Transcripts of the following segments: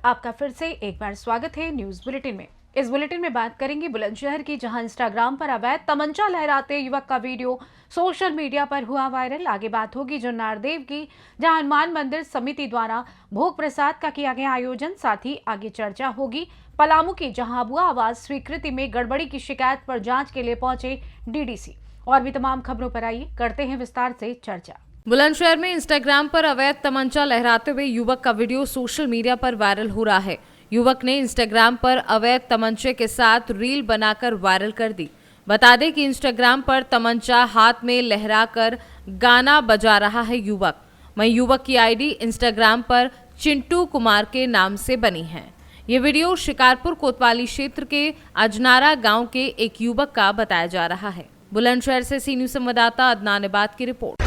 आपका फिर से एक बार स्वागत है न्यूज बुलेटिन में। इस बुलेटिन में बात करेंगे बुलंदशहर की, जहां इंस्टाग्राम पर अवैध तमंचा लहराते युवक का वीडियो सोशल मीडिया पर हुआ वायरल। आगे बात होगी जुन्नारदेव की, जहां हनुमान मंदिर समिति द्वारा भोग प्रसाद का किया गया आयोजन। साथ ही आगे चर्चा होगी पलामू की, जहां अबुआ आवास स्वीकृति में गड़बड़ी की शिकायत पर जांच के लिए पहुंचे डीडीसी। और भी तमाम खबरों पर आइए करते हैं विस्तार से चर्चा। बुलंदशहर में इंस्टाग्राम पर अवैध तमंचा लहराते हुए युवक का वीडियो सोशल मीडिया पर वायरल हो रहा है। युवक ने इंस्टाग्राम पर अवैध तमंचे के साथ रील बनाकर वायरल कर दी। बता दें कि इंस्टाग्राम पर तमंचा हाथ में लहराकर गाना बजा रहा है युवक। वहीं युवक की आईडी इंस्टाग्राम पर चिंटू कुमार के नाम से बनी है। ये वीडियो शिकारपुर कोतवाली क्षेत्र के अजनारा गांव के एक युवक का बताया जा रहा है। बुलंदशहर से सी न्यूज संवाददाता अदनान इबाद की रिपोर्ट।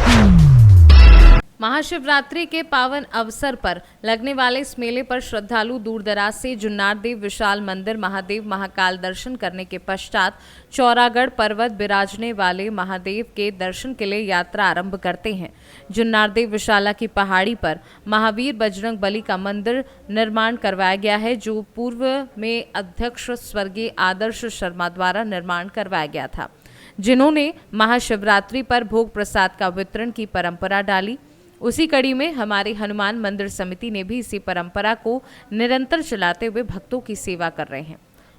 महाशिवरात्रि के पावन अवसर पर लगने वाले इस मेले पर श्रद्धालु दूर दराज से जुन्नारदेव विशाल मंदिर महादेव महाकाल दर्शन करने के पश्चात चौरागढ़ पर्वत बिराजने वाले महादेव के दर्शन के लिए यात्रा आरंभ करते हैं। जुन्नारदेव विशाला की पहाड़ी पर महावीर बजरंग बली का मंदिर निर्माण करवाया गया है, जो पूर्व में अध्यक्ष स्वर्गीय आदर्श शर्मा द्वारा निर्माण करवाया गया था, जिन्होंने महाशिवरात्रि पर भोग प्रसाद का वितरण की परंपरा डाली। उसी कड़ी में हमारे हनुमान मंदिर समिति ने भी इसी परंपरा को निरंतर चलाते हुए भक्तों की सेवा कर रहे हैं।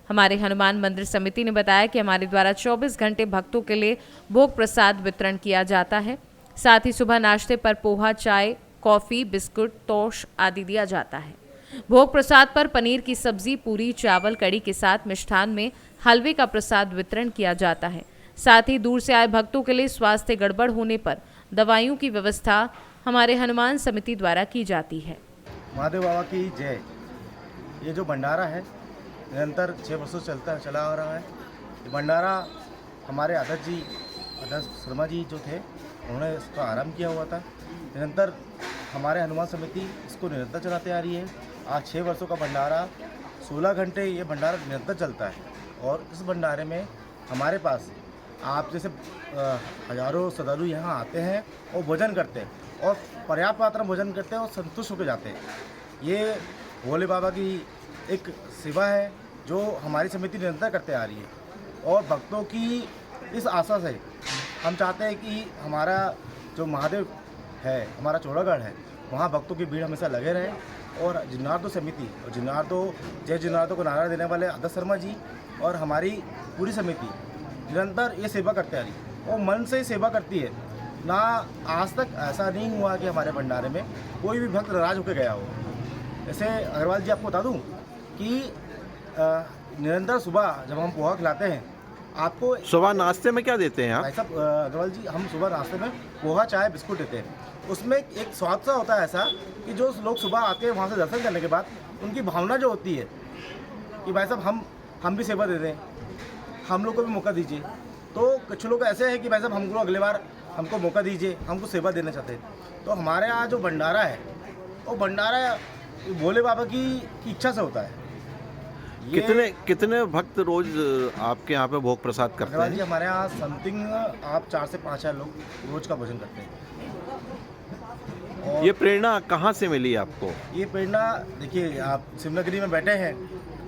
हमारे हनुमान मंदिर समिति ने बताया कि हमारे द्वारा 24 घंटे भक्तों के लिए भोग प्रसाद वितरण किया जाता है। साथ ही सुबह नाश्ते पर पोहा, चाय, कॉफी, बिस्कुट, तोश आदि दिया जाता है। भोग प्रसाद पर पनीर की सब्जी, पूरी, चावल, कड़ी के साथ मिष्ठान में हलवे का प्रसाद वितरण किया जाता है। साथ ही दूर से आए भक्तों के लिए स्वास्थ्य गड़बड़ होने पर दवाइयों की व्यवस्था हमारे हनुमान समिति द्वारा की जाती है। महादेव बाबा की जय। ये जो भंडारा है निरंतर 6 वर्षों से चला आ रहा है। ये भंडारा हमारे आदर्श शर्मा जी जो थे, उन्होंने इसका आरंभ किया हुआ था। निरंतर हमारे हनुमान समिति इसको निरंतर चलाते आ रही है। आज 6 वर्षों का भंडारा, 16 घंटे ये भंडारा निरंतर चलता है। और इस भंडारे में हमारे पास आप जैसे हजारों श्रद्धालु यहाँ आते हैं और भोजन करते हैं और पर्याप्त मात्रा में भोजन करते हैं और संतुष्ट होकर जाते हैं। ये भोले बाबा की एक सेवा है जो हमारी समिति निरंतर करते आ रही है। और भक्तों की इस आशा से हम चाहते हैं कि हमारा जो महादेव है, हमारा चौरागढ़ है, वहाँ भक्तों की भीड़ हमेशा लगे रहे। और जिन्नारदो समिति और जय जिन्नारदो को नारा देने वाले आदर्श शर्मा जी और हमारी पूरी समिति निरंतर ये सेवा करते आ रही है और मन से सेवा करती है। ना आज तक ऐसा नहीं हुआ कि हमारे भंडारे में कोई भी भक्त नाराज होकर गया हो। जैसे अग्रवाल जी, आपको बता दूं कि निरंतर सुबह जब हम पोहा खिलाते हैं आपको, सुबह नाश्ते में क्या देते हैं आप? भाई साहब अग्रवाल जी, हम सुबह नाश्ते में पोहा, चाय, बिस्कुट देते हैं। उसमें एक स्वाद सा होता है ऐसा कि जो लोग सुबह आते हैं वहाँ से दर्शन करने के बाद उनकी भावना जो होती है कि भाई साहब हम भी सेवा दे दें, हम लोग को भी मौका दीजिए। तो कुछ लोग ऐसे हैं कि भाई साहब हमको अगले बार हमको मौका दीजिए, हमको सेवा देना चाहते हैं। तो हमारे यहाँ जो भंडारा है वो भंडारा भोले बाबा की इच्छा से होता है। कितने भक्त रोज आपके यहाँ पे भोग प्रसाद करते हैं? जी, हमारे यहाँ समथिंग आप 4 से 5 लोग रोज का भोजन करते हैं। और ये प्रेरणा कहाँ से मिली आपको? ये प्रेरणा देखिए, आप शिवनगरी में बैठे हैं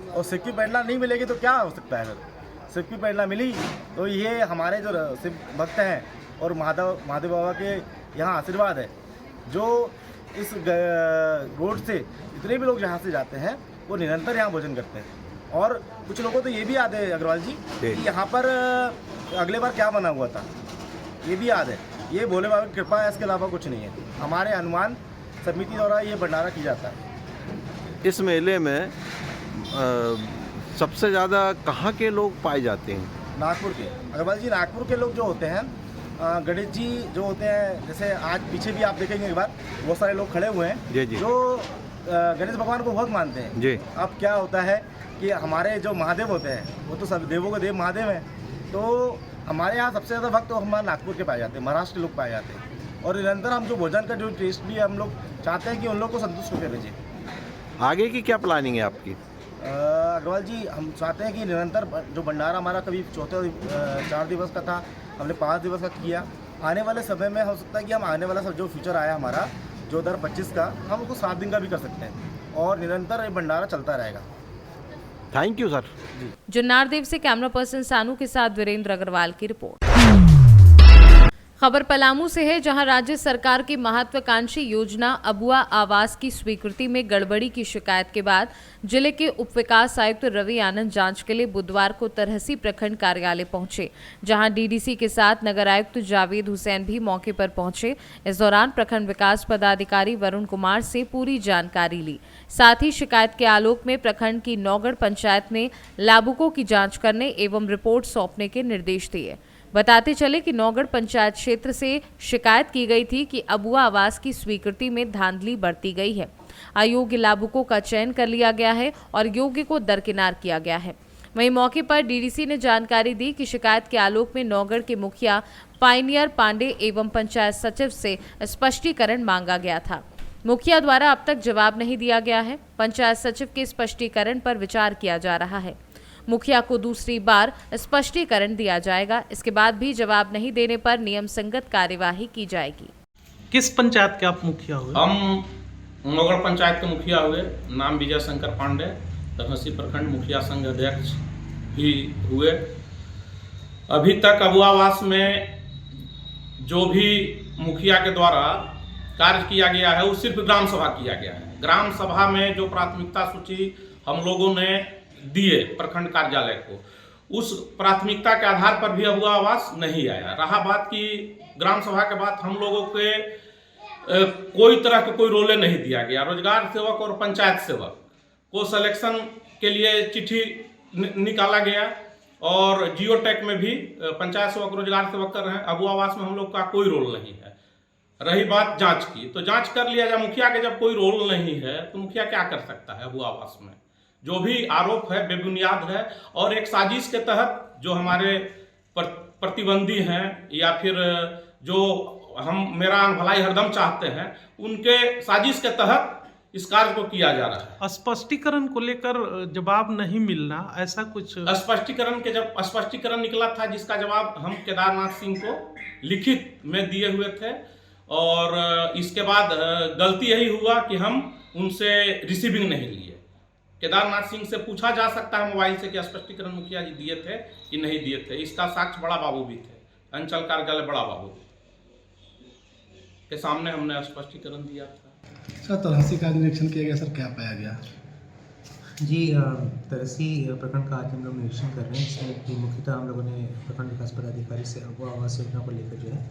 और शिव की प्रेरणा नहीं मिलेगी तो क्या हो सकता है। अगर शिव की प्रेरणा मिली तो ये हमारे जो शिव भक्त हैं और महादेव बाबा के यहाँ आशीर्वाद है, जो इस रोड से जितने भी लोग यहाँ से जाते हैं वो निरंतर यहाँ भोजन करते हैं। और कुछ लोगों को तो ये भी याद है अग्रवाल जी कि यहाँ पर अगले बार क्या बना हुआ था, ये भी याद है। ये भोले बाबा की कृपा है, इसके अलावा कुछ नहीं है। हमारे हनुमान समिति द्वारा ये भंडारा किया जाता है। इस मेले में सबसे ज़्यादा कहाँ के लोग पाए जाते हैं? नागपुर के। अग्रवाल जी, नागपुर के लोग जो होते हैं, गणेश जी जो होते हैं, जैसे आज पीछे भी आप देखेंगे एक बार बहुत सारे लोग खड़े हुए हैं जी। जो गणेश भगवान को बहुत मानते हैं जी। अब क्या होता है कि हमारे जो महादेव होते हैं वो तो सब देवों के देव महादेव हैं। तो हमारे यहाँ सबसे ज़्यादा भक्त तो हमारे नागपुर के पाए जाते हैं, महाराष्ट्र के लोग पाए जाते हैं। और निरंतर हम जो भोजन का जो टेस्ट भी हम लोग चाहते हैं कि उन लोग को संतुष्ट होकर भेजें। आगे की क्या प्लानिंग है आपकी? अग्रवाल जी, हम चाहते हैं कि निरंतर जो भंडारा हमारा कभी 4 दिवस का था, हमने 5 दिवस का किया। आने वाले समय में हो सकता है कि हम आने वाला सब जो फ्यूचर आया हमारा जो 2025 का, हम उसको 7 दिन का भी कर सकते हैं। और निरंतर ये भंडारा चलता रहेगा। Thank you sir. जुन्नारदेव से कैमरा पर्सन सानू के साथ वीरेंद्र अग्रवाल की रिपोर्ट। खबर पलामू से है, जहां राज्य सरकार की महत्वाकांक्षी योजना अबुआ आवास की स्वीकृति में गड़बड़ी की शिकायत के बाद जिले के उप विकास आयुक्त रवि आनंद जांच के लिए बुधवार को तरहसी प्रखंड कार्यालय पहुंचे, जहां डीडीसी के साथ नगर आयुक्त जावेद हुसैन भी मौके पर पहुंचे। इस दौरान प्रखंड विकास पदाधिकारी वरुण कुमार से पूरी जानकारी ली। साथ ही शिकायत के आलोक में प्रखंड की नौगढ़ पंचायत में लाभुकों की जाँच करने एवं रिपोर्ट सौंपने के निर्देश दिए। बताते चले कि नौगढ़ पंचायत क्षेत्र से शिकायत की गई थी कि अबुआ आवास की स्वीकृति में धांधली बरती गई है। अयोग्य लाभुकों का चयन कर लिया गया है और योग्य को दरकिनार किया गया है। वहीं मौके पर डीडीसी ने जानकारी दी कि शिकायत के आलोक में नौगढ़ के मुखिया पायनियर पांडे एवं पंचायत सचिव से स्पष्टीकरण मांगा गया था। मुखिया द्वारा अब तक जवाब नहीं दिया गया है। पंचायत सचिव के स्पष्टीकरण पर विचार किया जा रहा है। मुखिया को दूसरी बार स्पष्टीकरण दिया जाएगा। इसके बाद भी जवाब नहीं देने पर नियम संगत कार्यवाही की जाएगी। किस पंचायत के आप मुखिया हुए? हम नौगढ़ पंचायत के मुखिया हुए। नाम विजय शंकर पांडे, तरहसी प्रखंड मुखिया संघ अध्यक्ष भी हुए। अभी तक अबुआ आवास में जो भी मुखिया के द्वारा कार्य किया गया है वो सिर्फ ग्राम सभा किया गया है। ग्राम सभा में जो प्राथमिकता सूची हम लोगों ने दिए प्रखंड कार्यालय को, उस प्राथमिकता के आधार पर भी अबुआ आवास नहीं आया। रहा बात कि ग्राम सभा के बाद हम लोगों के कोई तरह के कोई रोले नहीं दिया गया। रोजगार सेवक और पंचायत सेवक को सिलेक्शन के लिए चिट्ठी निकाला गया और जियो टैग में भी पंचायत सेवक रोजगार सेवक कर रहे हैं। अबुआ आवास में हम लोग का कोई रोल नहीं है। रही बात जांच की, तो जांच कर लिया जाए। मुखिया के जब कोई रोल नहीं है तो मुखिया क्या कर सकता है? अबुआ आवास में जो भी आरोप है बेबुनियाद है और एक साजिश के तहत जो हमारे प्रतिबंधी हैं या फिर जो हम मेरा भलाई हरदम चाहते हैं, उनके साजिश के तहत इस कार्य को किया जा रहा है। स्पष्टीकरण को लेकर जवाब नहीं मिलना, ऐसा कुछ? स्पष्टीकरण के जब स्पष्टीकरण निकला था जिसका जवाब हम केदारनाथ सिंह को लिखित में दिए हुए थे और इसके बाद गलती यही हुआ कि हम उनसे रिसीविंग नहीं लिए। केदारनाथ सिंह से पूछा जा सकता है मोबाइल से कि स्पष्टीकरण मुखिया जी दिए थे कि नहीं दिए थे। इसका साक्ष्य बड़ा बाबू भी थे, अंचल कार्यालय बड़ा बाबू के सामने हमने स्पष्टीकरण दिया था। सर, तरहसी का निरीक्षण किया गया, सर क्या पाया गया? जी, तरहसी प्रखंड का आज हम लोग निरीक्षण कर रहे हैं, जिसमें कि मुख्यतः हम लोगों ने प्रखंड विकास पदाधिकारी से अबुआ आवास योजना को लेकर जो है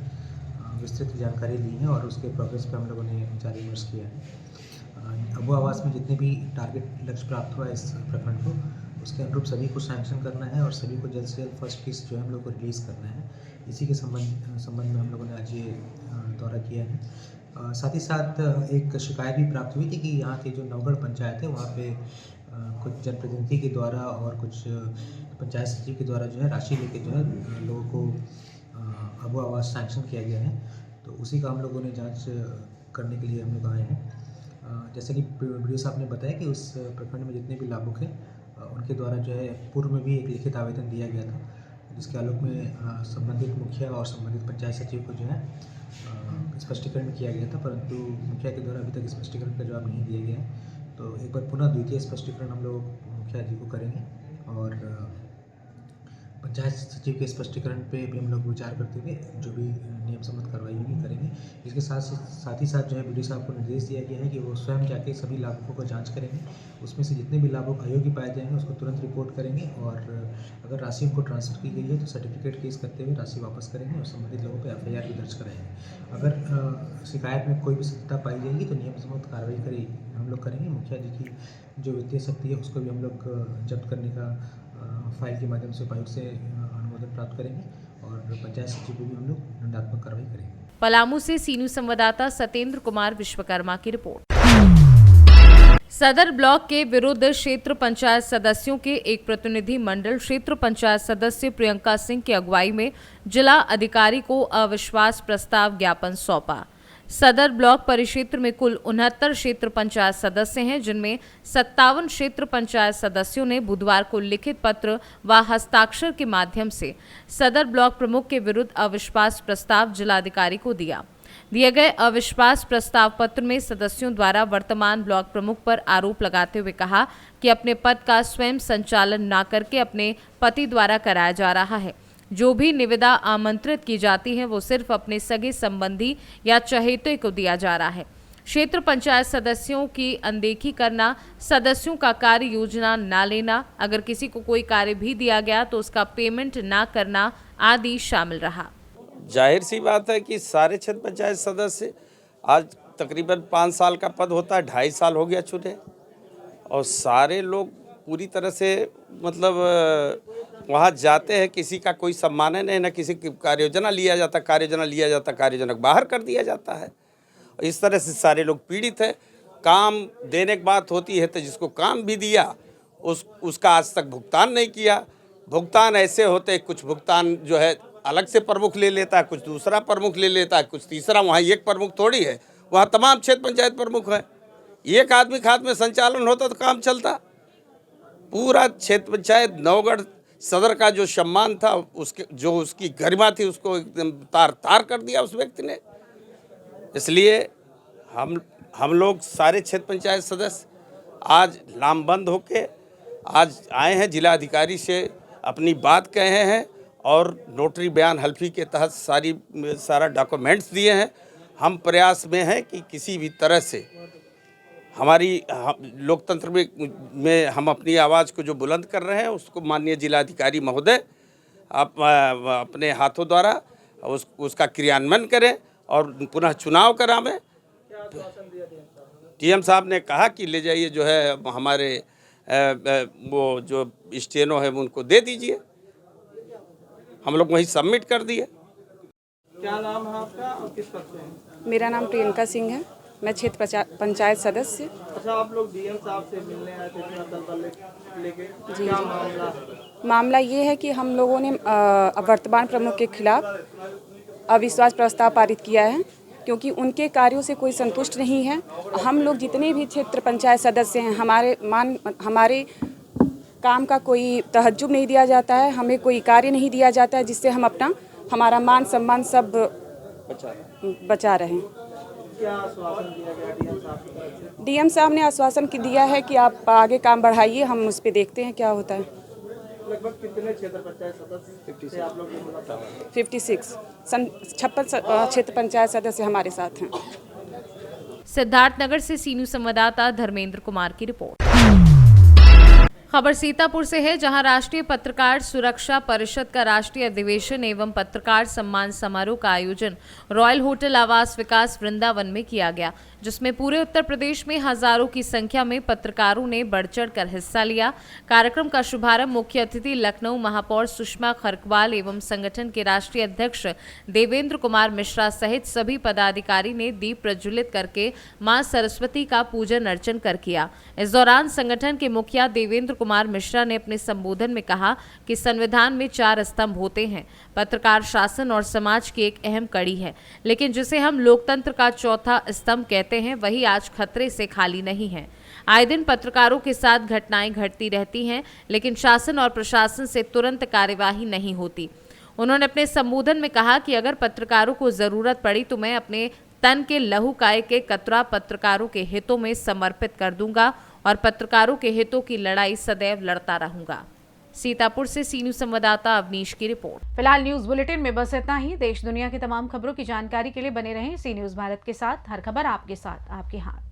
विस्तृत जानकारी ली है और उसके प्रोग्रेस पर हम लोगों ने विचार विमर्श किया है। अबुआ आवास में जितने भी टारगेट लक्ष्य प्राप्त हुआ इस प्रखंड को, उसके अनुरूप सभी को सैंक्शन करना है और सभी को जल्द से जल्द फर्स्ट किस्त जो है हम लोग को रिलीज़ करना है। इसी के संबंध में हम लोगों ने आज ये दौरा किया है। साथ ही साथ एक शिकायत भी प्राप्त हुई थी कि यहाँ की जो नौगढ़ पंचायत है वहाँ पे कुछ जनप्रतिनिधि के द्वारा और कुछ पंचायत सचिव के द्वारा जो है राशि लेके जो है लोगों को अबुआ आवास सैंक्शन किया गया है। तो उसी का हम लोगों ने जाँच करने के लिए हम लोग आए हैं। जैसे कि वीडियो साहब ने बताया कि उस प्रखंड में जितने भी लाभुक हैं उनके द्वारा जो है पूर्व में भी एक लिखित आवेदन दिया गया था, जिसके आलोक में संबंधित मुखिया और संबंधित पंचायत सचिव को जो है स्पष्टीकरण किया गया था, परंतु मुखिया के द्वारा अभी तक स्पष्टीकरण का जवाब नहीं दिया गया है। तो एक बार पुनः द्वितीय स्पष्टीकरण हम लोग मुखिया जी को करेंगे और पंचायत सचिव के स्पष्टीकरण पे भी हम लोग विचार करते हुए जो भी नियम सम्मत कार्रवाई होगी करेंगे। इसके साथ ही साथ जो है वीडियो साहब को निर्देश दिया गया है कि वो स्वयं जाके सभी लाभुकों को जांच करेंगे। उसमें से जितने भी लाभुक अयोग्य पाए जाएंगे उसको तुरंत रिपोर्ट करेंगे और अगर राशि उनको ट्रांसफ़र की गई है तो सर्टिफिकेट केस करते हुए राशि वापस करेंगे और संबंधित लोगों पर FIR भी दर्ज कराएंगे। अगर शिकायत में कोई भी सत्यता पाई जाएगी तो नियम सम्मत कार्रवाई हम लोग करेंगे। मुखिया जी की जो वित्तीय शक्ति है उसको भी हम लोग जब्त करने का फाइल के माध्यम से उपायुक्त से अनुमोदन प्राप्त करेंगे और पंचायत सचिव को भी हम लोग दंडात्मक कार्रवाई करेंगे। पलामू से सीनू संवाददाता सत्येंद्र कुमार विश्वकर्मा की रिपोर्ट। सदर ब्लॉक के विरुद्ध क्षेत्र पंचायत सदस्यों के एक प्रतिनिधि मंडल क्षेत्र पंचायत सदस्य प्रियंका सिंह की अगुवाई में जिला अधिकारी को अविश्वास प्रस्ताव ज्ञापन सौंपा। सदर ब्लॉक परिक्षेत्र में कुल 69 क्षेत्र पंचायत सदस्य हैं, जिनमें 57 क्षेत्र पंचायत सदस्यों ने बुधवार को लिखित पत्र व हस्ताक्षर के माध्यम से सदर ब्लॉक प्रमुख के विरुद्ध अविश्वास प्रस्ताव जिलाधिकारी को दिया। दिए गए अविश्वास प्रस्ताव पत्र में सदस्यों द्वारा वर्तमान ब्लॉक प्रमुख पर आरोप लगाते हुए कहा कि अपने पद का स्वयं संचालन न करके अपने पति द्वारा कराया जा रहा है। जो भी निविदा आमंत्रित की जाती है वो सिर्फ अपने सगे संबंधी या चहेते को दिया जा रहा है। क्षेत्र पंचायत सदस्यों की अनदेखी करना, सदस्यों का कार्य योजना न लेना, अगर किसी को कोई कार्य भी दिया गया तो उसका पेमेंट ना करना आदि शामिल रहा। जाहिर सी बात है कि सारे क्षेत्र पंचायत सदस्य आज तकरीबन 5 साल का पद होता है, 2.5 साल हो गया चुने, और सारे लोग पूरी तरह से मतलब वहाँ जाते हैं, किसी का कोई सम्मान है नहीं, ना किसी की कार्ययोजना लिया जाता, कार्ययोजना बाहर कर दिया जाता है। इस तरह से सारे लोग पीड़ित हैं। काम देने की बात होती है तो जिसको काम भी दिया उसका आज तक भुगतान नहीं किया। भुगतान ऐसे होते, कुछ भुगतान जो है अलग से प्रमुख ले लेता है, कुछ दूसरा प्रमुख ले लेता है, कुछ तीसरा। वहाँ एक प्रमुख थोड़ी है, वहाँ तमाम क्षेत्र पंचायत प्रमुख है। एक आदमी के हाथ में संचालन होता तो काम चलता। पूरा क्षेत्र पंचायत नवगढ़ सदर का जो सम्मान था, उसके जो उसकी गरिमा थी, उसको एकदम तार तार कर दिया उस व्यक्ति ने। इसलिए हम लोग सारे क्षेत्र पंचायत सदस्य आज लामबंद होके आज आए हैं, जिला अधिकारी से अपनी बात कहे हैं और नोटरी बयान हल्फी के तहत सारा डॉक्यूमेंट्स दिए हैं। हम प्रयास में हैं कि किसी भी तरह से हमारी लोकतंत्र में हम अपनी आवाज़ को जो बुलंद कर रहे हैं उसको माननीय जिलाधिकारी महोदय अपने हाथों द्वारा उसका क्रियान्वयन करें और पुनः चुनाव करावें। डीएम साहब ने कहा कि ले जाइए जो है हमारे वो जो स्टेनो है उनको दे दीजिए। हम लोग वही सबमिट कर दिए। क्या नाम है आपका और किस पद पे हैं? मेरा नाम प्रियंका सिंह है, मैं क्षेत्र पंचायत सदस्य। अच्छा, आप लोग डीएम साहब से मिलने आए थे लेके? जी, क्या मामला है? मामला ये है कि हम लोगों ने वर्तमान प्रमुख के खिलाफ अविश्वास प्रस्ताव पारित किया है, क्योंकि उनके कार्यों से कोई संतुष्ट नहीं है। हम लोग जितने भी क्षेत्र पंचायत सदस्य हैं, हमारे काम का कोई तहज्जुब नहीं दिया जाता है, हमें कोई कार्य नहीं दिया जाता है जिससे हम हमारा मान सम्मान सब बचा रहे हैं। क्या आश्वासन दिया गया डीएम साहब की तरफ से? डीएम साहब ने आश्वासन दिया है कि आप आगे काम बढ़ाइए, हम उस पर देखते हैं क्या होता है। लगभग कितने क्षेत्र पंचायत सदस्य से आप लोग ने मुलाकात? 56 क्षेत्र पंचायत सदस्य हमारे साथ हैं। सिद्धार्थनगर से सीनू संवाददाता धर्मेंद्र कुमार की रिपोर्ट। खबर सीतापुर से है, जहां राष्ट्रीय पत्रकार सुरक्षा परिषद का राष्ट्रीय अधिवेशन एवं पत्रकार सम्मान समारोह का आयोजन रॉयल होटल आवास विकास वृंदावन में किया गया, जिसमें पूरे उत्तर प्रदेश में हजारों की संख्या में पत्रकारों ने बढ़ चढ़कर हिस्सा लिया। कार्यक्रम का शुभारंभ मुख्य अतिथि लखनऊ महापौर सुषमा खरकवाल एवं संगठन के राष्ट्रीय अध्यक्ष देवेंद्र कुमार मिश्रा सहित सभी पदाधिकारी ने दीप प्रज्वलित करके मां सरस्वती का पूजन अर्चन कर किया। इस दौरान संगठन के मुखिया देवेंद्र कुमार मिश्रा ने अपने संबोधन में कहा कि संविधान में 4 स्तंभ होते हैं। पत्रकार शासन और समाज की एक अहम कड़ी है, लेकिन जिसे हम लोकतंत्र का चौथा स्तंभ कहते हैं वही आज खतरे से खाली नहीं है। आए दिन पत्रकारों के साथ घटनाएं घटती रहती हैं, लेकिन शासन और प्रशासन से तुरंत कार्यवाही नहीं होती। उन्होंने अपने संबोधन में कहा कि अगर पत्रकारों को जरूरत पड़ी तो मैं अपने तन के लहू का एक कतरा पत्रकारों के हितों में समर्पित कर दूंगा और पत्रकारों के हितों की लड़ाई सदैव लड़ता रहूंगा। सीतापुर से सीनू संवाददाता अवनीश की रिपोर्ट। फिलहाल न्यूज बुलेटिन में बस इतना ही। देश दुनिया की तमाम खबरों की जानकारी के लिए बने रहें सी न्यूज भारत के साथ। हर खबर आपके साथ, आपके हाथ।